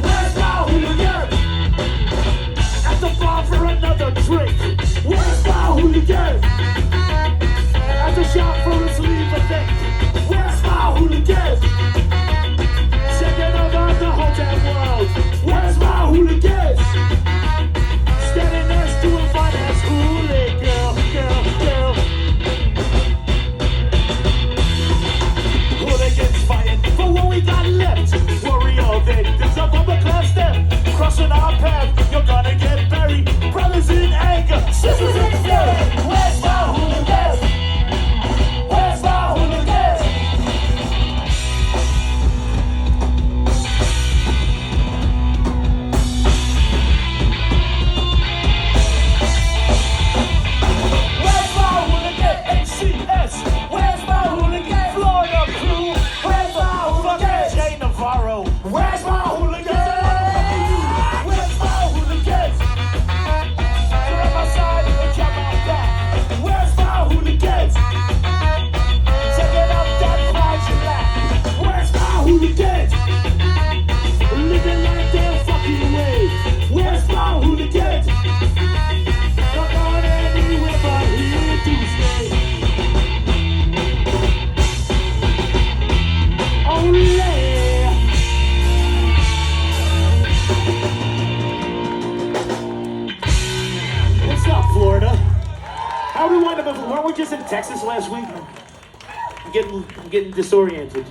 Where's my hooligan? At the bar for another drink. Where's my hooligan? At the shop for a sleeve of thing. Where's my hooligan? Checking over the whole damn world. Where's my hooligan? Standing next to a finance hooligan girl. Hooligans fighting for what we got left. Warrior victims of upper class step. Crossing our path, you're gonna get buried. Brothers in anger, sisters in fury. Where's my hooligans? Where's my hooligans? Where's my hooligan? HCS. Where's my hooligan? Florida crew. Where's my hooligan? Jay Navarro. Where's my hooligan? Where's my hooligan? You're on my side and you're my back. Where's my hooligan? Checking out that prize you lack. Where's my hooligan? Living like their fucking way. Where's my hooligan? Not going anywhere but here to stay. Only. What's up, Florida? How we wind up? Weren't we just in Texas last week? I'm getting disoriented.